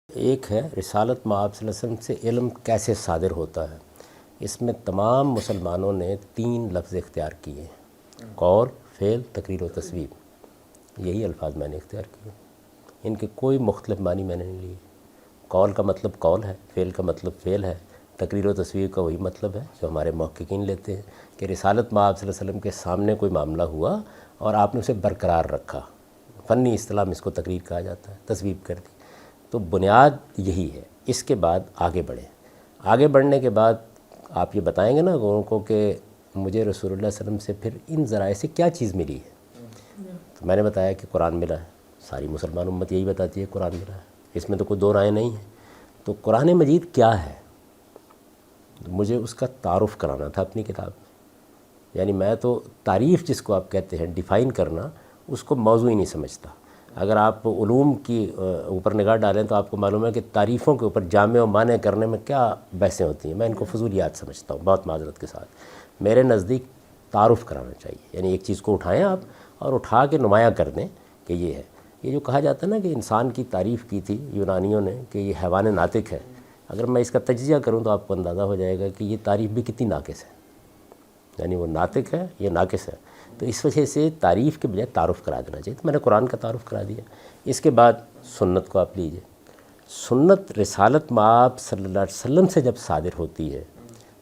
ایک ہے رسالت مآب صلی اللہ علیہ وسلم سے علم کیسے صادر ہوتا ہے۔ اس میں تمام مسلمانوں نے 3 لفظ اختیار کیے ہیں، قول، فعل، تقریر و تصویب۔ یہی الفاظ میں نے اختیار کیے، ان کے کوئی مختلف معنی میں نے نہیں لیے۔ قول کا مطلب قول ہے، فعل کا مطلب فعل ہے، تقریر و تصویب کا وہی مطلب ہے جو ہمارے محققین لیتے ہیں کہ رسالت مآب صلی اللہ علیہ وسلم کے سامنے کوئی معاملہ ہوا اور آپ نے اسے برقرار رکھا۔ فنی اصطلاح میں اس کو تقریر کہا جاتا ہے، تصویب کر دی۔ تو بنیاد یہی ہے۔ اس کے بعد آگے بڑھیں۔ آگے بڑھنے کے بعد آپ یہ بتائیں گے نا لوگوں کو کہ مجھے رسول اللہ صلی اللہ علیہ وسلم سے پھر ان ذرائع سے کیا چیز ملی ہے۔ تو میں نے بتایا کہ قرآن ملا ہے، ساری مسلمان امت یہی بتاتی ہے قرآن ملا ہے، اس میں تو کوئی دو رائے نہیں ہے۔ تو قرآن مجید کیا ہے، مجھے اس کا تعارف کرانا تھا اپنی کتاب میں۔ یعنی میں تو تعریف جس کو آپ کہتے ہیں ڈیفائن کرنا، اس کو موضوع ہی نہیں سمجھتا۔ اگر آپ علوم کی اوپر نگاہ ڈالیں تو آپ کو معلوم ہے کہ تعریفوں کے اوپر جامع و مانع کرنے میں کیا بحثیں ہوتی ہیں، میں ان کو فضولیات سمجھتا ہوں بہت معذرت کے ساتھ۔ میرے نزدیک تعارف کرانا چاہیے، یعنی ایک چیز کو اٹھائیں آپ اور اٹھا کے نمایاں کر دیں کہ یہ ہے۔ یہ جو کہا جاتا ہے نا کہ انسان کی تعریف کی تھی یونانیوں نے کہ یہ حیوان ناطق ہے، اگر میں اس کا تجزیہ کروں تو آپ کو اندازہ ہو جائے گا کہ یہ تعریف بھی کتنی ناقص ہے، یعنی وہ ناطق ہے، یہ ناقص ہے۔ تو اس وجہ سے تعریف کے بجائے تعارف کرا دینا چاہیے۔ تو میں نے قرآن کا تعارف کرا دیا۔ اس کے بعد سنت کو آپ لیجئے۔ سنت رسالت مآب صلی اللہ علیہ وسلم سے جب صادر ہوتی ہے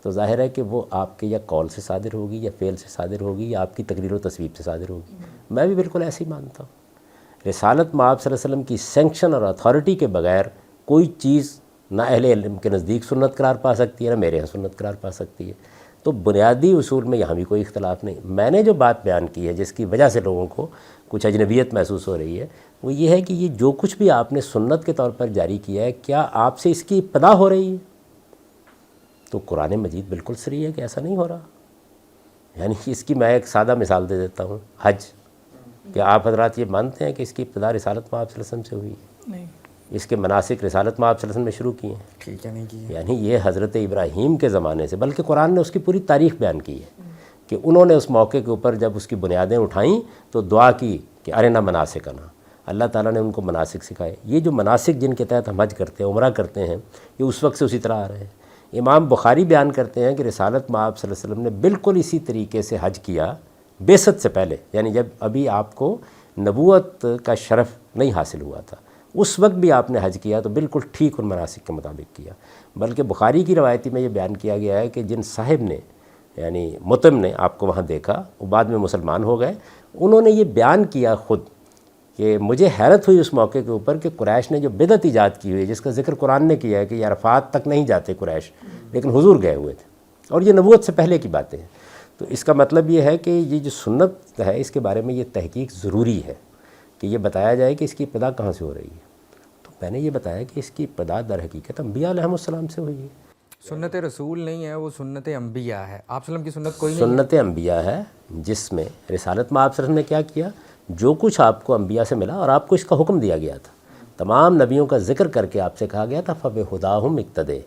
تو ظاہر ہے کہ وہ آپ کے یا قول سے صادر ہوگی یا فعل سے صادر ہوگی یا آپ کی تقریر و تصویب سے صادر ہوگی۔ میں بھی بالکل ایسے ہی مانتا ہوں۔ رسالت مآب صلی اللہ علیہ وسلم کی سینکشن اور اتھارٹی کے بغیر کوئی چیز نہ اہل علم کے نزدیک سنت قرار پا سکتی ہے نہ میرے یہاں سنت قرار پا سکتی ہے۔ تو بنیادی اصول میں یہاں بھی کوئی اختلاف نہیں۔ میں نے جو بات بیان کی ہے جس کی وجہ سے لوگوں کو کچھ اجنبیت محسوس ہو رہی ہے، وہ یہ ہے کہ یہ جو کچھ بھی آپ نے سنت کے طور پر جاری کیا ہے، کیا آپ سے اس کی ابتدا ہو رہی ہے؟ تو قرآن مجید بالکل صریح ہے کہ ایسا نہیں ہو رہا۔ یعنی اس کی میں ایک سادہ مثال دے دیتا ہوں، حج۔ کہ آپ حضرات یہ مانتے ہیں کہ اس کی ابتدا رسالت مآب صلی اللہ علیہ وسلم سے ہوئی ہے؟ نہیں۔ اس کے مناسک رسالت مآب صلی اللہ علیہ وسلم نے شروع کیے ہیں؟ ٹھیک ہے، نہیں کی ہے۔ یعنی یہ حضرت ابراہیم کے زمانے سے، بلکہ قرآن نے اس کی پوری تاریخ بیان کی ہے کہ انہوں نے اس موقع کے اوپر جب اس کی بنیادیں اٹھائیں تو دعا کی کہ ارنا مناسکنا، اللہ تعالیٰ نے ان کو مناسک سکھائے۔ یہ جو مناسک جن کے تحت ہم حج کرتے ہیں، عمرہ کرتے ہیں، یہ اس وقت سے اسی طرح آ رہے ہیں۔ امام بخاری بیان کرتے ہیں کہ رسالت مآب صلی اللہ علیہ وسلم نے بالکل اسی طریقے سے حج کیا بعثت سے پہلے، یعنی جب ابھی آپ کو نبوت کا شرف نہیں حاصل ہوا تھا، اس وقت بھی آپ نے حج کیا تو بالکل ٹھیک ان مناسک کے مطابق کیا۔ بلکہ بخاری کی روایتی میں یہ بیان کیا گیا ہے کہ جن صاحب نے یعنی متم نے آپ کو وہاں دیکھا، وہ بعد میں مسلمان ہو گئے، انہوں نے یہ بیان کیا خود کہ مجھے حیرت ہوئی اس موقع کے اوپر کہ قریش نے جو بدعت ایجاد کی ہوئی ہے، جس کا ذکر قرآن نے کیا ہے کہ یہ عرفات تک نہیں جاتے قریش، لیکن حضور گئے ہوئے تھے، اور یہ نبوت سے پہلے کی باتیں ہیں۔ تو اس کا مطلب یہ ہے کہ یہ جو سنت ہے اس کے بارے میں یہ تحقیق ضروری ہے کہ یہ بتایا جائے کہ اس کی ابتدا کہاں سے ہو رہی ہے۔ تو میں نے یہ بتایا کہ اس کی ابتدا در حقیقت انبیاء علیہ السلام سے ہوئی ہے۔ سنت رسول نہیں ہے، وہ سنت انبیاء ہے۔ آپ وسلم کی سنت کوئی نہیں ہے؟ سنت انبیاء ہے، جس میں رسالت مآب صلی اللہ علیہ وسلم نے کیا کیا، جو کچھ آپ کو انبیاء سے ملا اور آپ کو اس کا حکم دیا گیا تھا، تمام نبیوں کا ذکر کر کے آپ سے کہا گیا تھا فَبِہُدَاهُمْ اقْتَدِیٰ،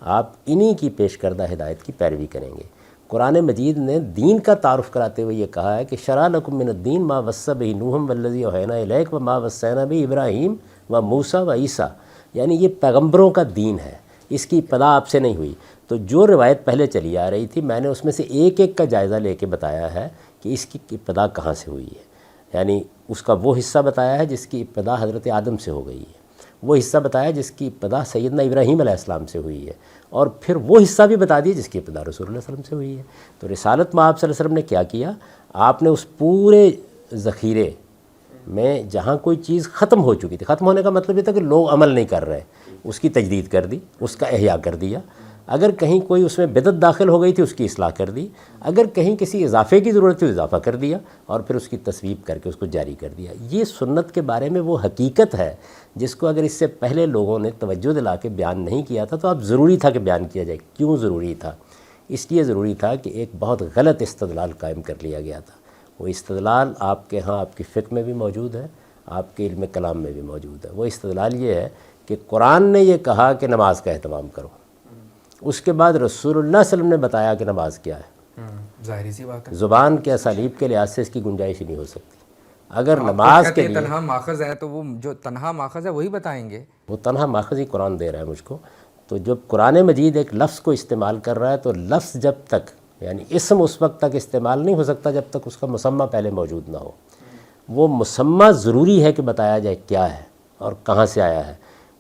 آپ انہی کی پیش کردہ ہدایت کی پیروی کریں گے۔ قرآن مجید نے دین کا تعارف کراتے ہوئے یہ کہا ہے کہ شرع لکم من الدین ما وصی بہ نوح والذی اوحینا الیک وما وصینا بہ ابراہیم وموسیٰ وعیسیٰ، یعنی یہ پیغمبروں کا دین ہے، اس کی ابتدا آپ سے نہیں ہوئی۔ تو جو روایت پہلے چلی آ رہی تھی، میں نے اس میں سے ایک ایک کا جائزہ لے کے بتایا ہے کہ اس کی ابتدا کہاں سے ہوئی ہے۔ یعنی اس کا وہ حصہ بتایا ہے جس کی ابتدا حضرت آدم سے ہو گئی ہے، وہ حصہ بتایا جس کی ابتدا سیدنا ابراہیم علیہ السلام سے ہوئی ہے، اور پھر وہ حصہ بھی بتا دیا جس کی ابتدا رسول اللہ صلی اللہ علیہ وسلم سے ہوئی ہے۔ تو رسالت مآب صلی اللہ علیہ وسلم نے کیا کیا، آپ نے اس پورے ذخیرے میں جہاں کوئی چیز ختم ہو چکی تھی، ختم ہونے کا مطلب یہ تھا کہ لوگ عمل نہیں کر رہے، اس کی تجدید کر دی، اس کا احیاء کر دیا۔ اگر کہیں کوئی اس میں بدعت داخل ہو گئی تھی، اس کی اصلاح کر دی، اگر کہیں کسی اضافے کی ضرورت تھی تو اضافہ کر دیا، اور پھر اس کی تصویب کر کے اس کو جاری کر دیا۔ یہ سنت کے بارے میں وہ حقیقت ہے جس کو اگر اس سے پہلے لوگوں نے توجہ دلا کے بیان نہیں کیا تھا تو اب ضروری تھا کہ بیان کیا جائے۔ کیوں ضروری تھا؟ اس لیے ضروری تھا کہ ایک بہت غلط استدلال قائم کر لیا گیا تھا۔ وہ استدلال آپ کے ہاں آپ کی فقہ میں بھی موجود ہے، آپ کے علم کلام میں بھی موجود ہے۔ وہ استدلال یہ ہے کہ قرآن نے یہ کہا کہ نماز کا اہتمام کرو، اس کے بعد رسول اللہ صلی اللہ علیہ وسلم نے بتایا کہ نماز کیا ہے۔ ظاہری سی بات ہے، زبان کے اسالیب کے لحاظ سے اس کی گنجائش ہی نہیں ہو سکتی۔ اگر نماز کے لیے تنہا ماخذ ہے تو وہ جو تنہا ماخذ ہے وہی بتائیں گے. وہ تنہا ماخذ ہی قرآن دے رہا ہے مجھ کو. تو جب قرآن مجید ایک لفظ کو استعمال کر رہا ہے تو لفظ جب تک یعنی اسم اس وقت تک استعمال نہیں ہو سکتا جب تک اس کا مسمى پہلے موجود نہ ہو. وہ مسمى ضروری ہے کہ بتایا جائے کیا ہے اور کہاں سے آیا ہے.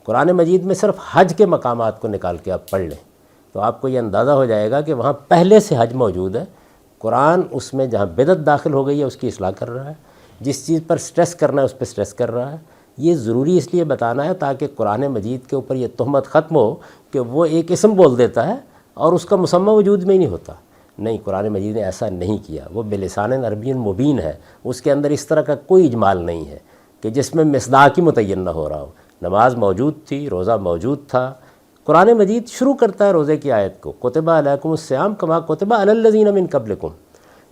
قرآن مجید میں صرف حج کے مقامات کو نکال کے آپ پڑھ لیں تو آپ کو یہ اندازہ ہو جائے گا کہ وہاں پہلے سے حج موجود ہے. قرآن اس میں جہاں بدعت داخل ہو گئی ہے اس کی اصلاح کر رہا ہے، جس چیز پر سٹریس کرنا ہے اس پہ سٹریس کر رہا ہے. یہ ضروری اس لیے بتانا ہے تاکہ قرآن مجید کے اوپر یہ تہمت ختم ہو کہ وہ ایک اسم بول دیتا ہے اور اس کا مسمى وجود میں ہی نہیں ہوتا. نہیں، قرآن مجید نے ایسا نہیں کیا. وہ بلسان عربی مبین ہے، اس کے اندر اس طرح کا کوئی اجمال نہیں ہے کہ جس میں مصداق ہی متعین نہ ہو رہا ہو. نماز موجود تھی، روزہ موجود تھا. قرآن مجید شروع کرتا ہے روزے کی آیت کو کتب علیکم الصیام کما کتب علی الذین من قبلکم.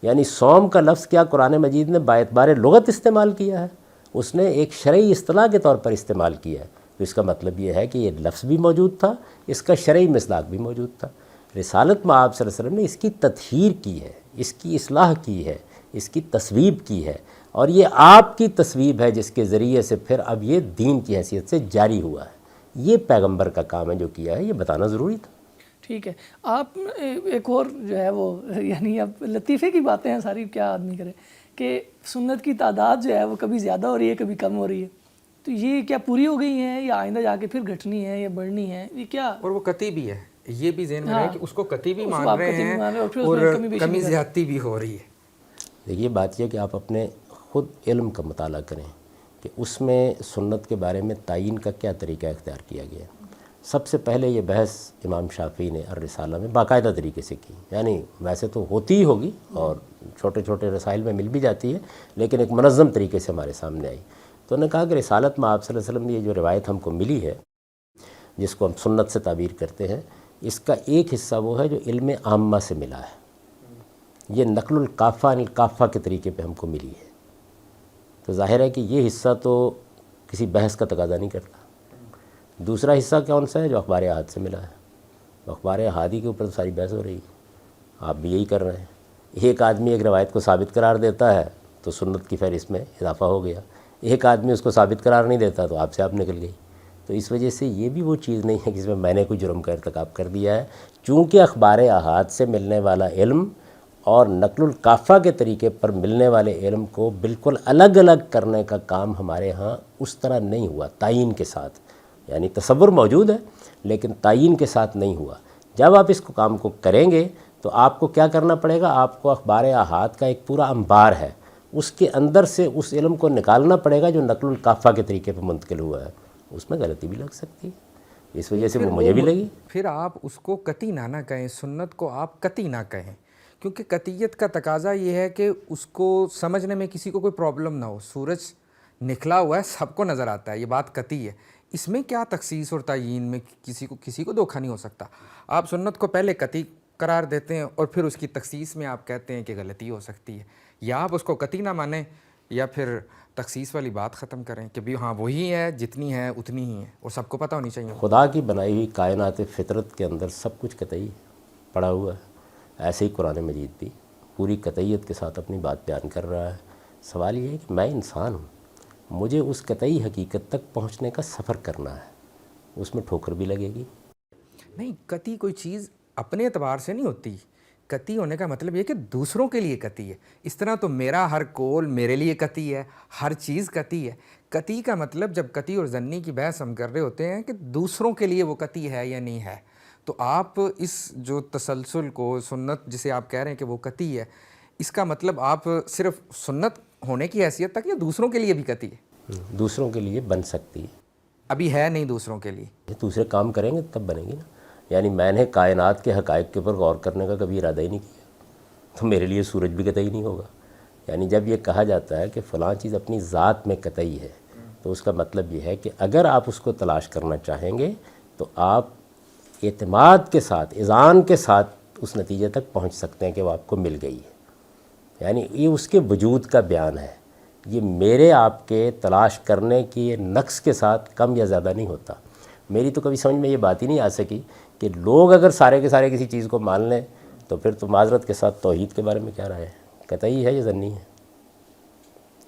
یعنی صوم کا لفظ کیا قرآن مجید نے باعتبار لغت استعمال کیا ہے، اس نے ایک شرعی اصطلاح کے طور پر استعمال کیا ہے. تو اس کا مطلب یہ ہے کہ یہ لفظ بھی موجود تھا، اس کا شرعی مصداق بھی موجود تھا. رسالت میں آپ صلی اللہ علیہ وسلم نے اس کی تطہیر کی ہے، اس کی اصلاح کی ہے، اس کی تصویب کی ہے، اور یہ آپ کی تصویب ہے جس کے ذریعے سے پھر اب یہ دین کی حیثیت سے جاری ہوا ہے. یہ پیغمبر کا کام ہے جو کیا ہے، یہ بتانا ضروری تھا. ٹھیک ہے. آپ ایک اور جو ہے وہ یعنی اب لطیفے کی باتیں ہیں ساری، کیا آدمی کرے کہ سنت کی تعداد جو ہے وہ کبھی زیادہ ہو رہی ہے کبھی کم ہو رہی ہے. تو یہ کیا پوری ہو گئی ہیں یا آئندہ جا کے پھر گھٹنی ہے یا بڑھنی ہے، یہ کیا؟ اور وہ قطعی بھی ہے، یہ بھی ذہن میں رہے کہ اس کو قطعی بھی مان آپ رہے قطعی بھی ہیں مان رہے ہیں اور پھر اس اور میں کمی بیشی کمی بھی زیادتی بھی ہو رہی ہے. دیکھیے بات یہ کہ آپ اپنے خود علم کا مطالعہ کریں کہ اس میں سنت کے بارے میں تعین کا کیا طریقہ اختیار کیا گیا. سب سے پہلے یہ بحث امام شافعی نے الرسالہ میں باقاعدہ طریقے سے کی. یعنی ویسے تو ہوتی ہی ہوگی اور چھوٹے چھوٹے رسائل میں مل بھی جاتی ہے، لیکن ایک منظم طریقے سے ہمارے سامنے آئی. تو انہوں نے کہا کہ رسالت میں آپ صلی اللہ علیہ وسلم نے یہ جو روایت ہم کو ملی ہے جس کو ہم سنت سے تعبیر کرتے ہیں، اس کا ایک حصہ وہ ہے جو علم عامہ سے ملا ہے. یہ نقل الکافہ عن الکافہ کے طریقے پہ ہم کو ملی ہے. تو ظاہر ہے کہ یہ حصہ تو کسی بحث کا تقاضا نہیں کرتا. دوسرا حصہ کون سا ہے جو اخبار احاد سے ملا ہے. اخبار احادی کے اوپر تو ساری بحث ہو رہی ہے، آپ بھی یہی کر رہے ہیں. ایک آدمی ایک روایت کو ثابت قرار دیتا ہے تو سنت کی فہرست میں اضافہ ہو گیا، ایک آدمی اس کو ثابت قرار نہیں دیتا تو آپ سے آپ نکل گئی. تو اس وجہ سے یہ بھی وہ چیز نہیں ہے کہ جس میں نے کوئی جرم کا ارتکاب کر دیا ہے. چونکہ اخبار احاد سے ملنے والا علم اور نقل الکافہ کے طریقے پر ملنے والے علم کو بالکل الگ الگ کرنے کا کام ہمارے ہاں اس طرح نہیں ہوا تعین کے ساتھ. یعنی تصور موجود ہے لیکن تعین کے ساتھ نہیں ہوا. جب آپ اس کو کام کو کریں گے تو آپ کو کیا کرنا پڑے گا، آپ کو اخبار احاد کا ایک پورا انبار ہے، اس کے اندر سے اس علم کو نکالنا پڑے گا جو نقل الکافہ کے طریقے پر منتقل ہوا ہے. اس میں غلطی بھی لگ سکتی ہے، اس وجہ سے وہ مجھے بھی لگی. پھر آپ اس کو قطعی نہ کہیں، سنت کو آپ قطعی نہ کہیں، کیونکہ قطعیت کا تقاضا یہ ہے کہ اس کو سمجھنے میں کسی کو کوئی پرابلم نہ ہو. سورج نکلا ہوا ہے، سب کو نظر آتا ہے، یہ بات قطعی ہے. اس میں کیا تخصیص اور تعیین میں کسی کو دھوکہ نہیں ہو سکتا. آپ سنت کو پہلے قطعی قرار دیتے ہیں اور پھر اس کی تخصیص میں آپ کہتے ہیں کہ غلطی ہو سکتی ہے. یا آپ اس کو قطعی نہ مانیں یا پھر تخصیص والی بات ختم کریں کہ بھی ہاں وہی ہے، جتنی ہے اتنی ہی ہے اور سب کو پتہ ہونی چاہیے. خدا کی بنائی ہوئی کائنات فطرت کے اندر سب کچھ قطعی پڑا ہوا ہے. ایسے ہی قرآن مجید بھی پوری قطعیت کے ساتھ اپنی بات بیان کر رہا ہے. سوال یہ ہے کہ میں انسان ہوں، مجھے اس قطعی حقیقت تک پہنچنے کا سفر کرنا ہے، اس میں ٹھوکر بھی لگے گی. نہیں، قطعی کوئی چیز اپنے اعتبار سے نہیں ہوتی. قطعی ہونے کا مطلب یہ کہ دوسروں کے لیے قطعی ہے. اس طرح تو میرا ہر قول میرے لیے قطعی ہے، ہر چیز قطعی ہے. قطعی کا مطلب جب قطعی اور ظنی کی بحث ہم کر رہے ہوتے ہیں کہ دوسروں کے لیے وہ قطعی ہے یا نہیں ہے. تو آپ اس جو تسلسل کو سنت جسے آپ کہہ رہے ہیں کہ وہ قطعی ہے، اس کا مطلب آپ صرف سنت ہونے کی حیثیت تک یا دوسروں کے لیے بھی قطعی ہے؟ دوسروں کے لیے بن سکتی ہے، ابھی ہے نہیں دوسروں کے لیے. دوسرے کام کریں گے تب بنے گی نا. یعنی میں نے کائنات کے حقائق کے اوپر غور کرنے کا کبھی ارادہ ہی نہیں کیا تو میرے لیے سورج بھی قطعی نہیں ہوگا. یعنی جب یہ کہا جاتا ہے کہ فلاں چیز اپنی ذات میں قطعی ہے تو اس کا مطلب یہ ہے کہ اگر آپ اس کو تلاش کرنا چاہیں گے تو آپ اعتماد کے ساتھ، اذعان کے ساتھ اس نتیجے تک پہنچ سکتے ہیں کہ وہ آپ کو مل گئی ہے. یعنی یہ اس کے وجود کا بیان ہے. یہ میرے آپ کے تلاش کرنے کی نقص کے ساتھ کم یا زیادہ نہیں ہوتا. میری تو کبھی سمجھ میں یہ بات ہی نہیں آ سکی کہ لوگ اگر سارے کے سارے کسی چیز کو مان لیں تو پھر تو معذرت کے ساتھ توحید کے بارے میں کیا رائے ہے، قطعی ہے یا ظنی ہے؟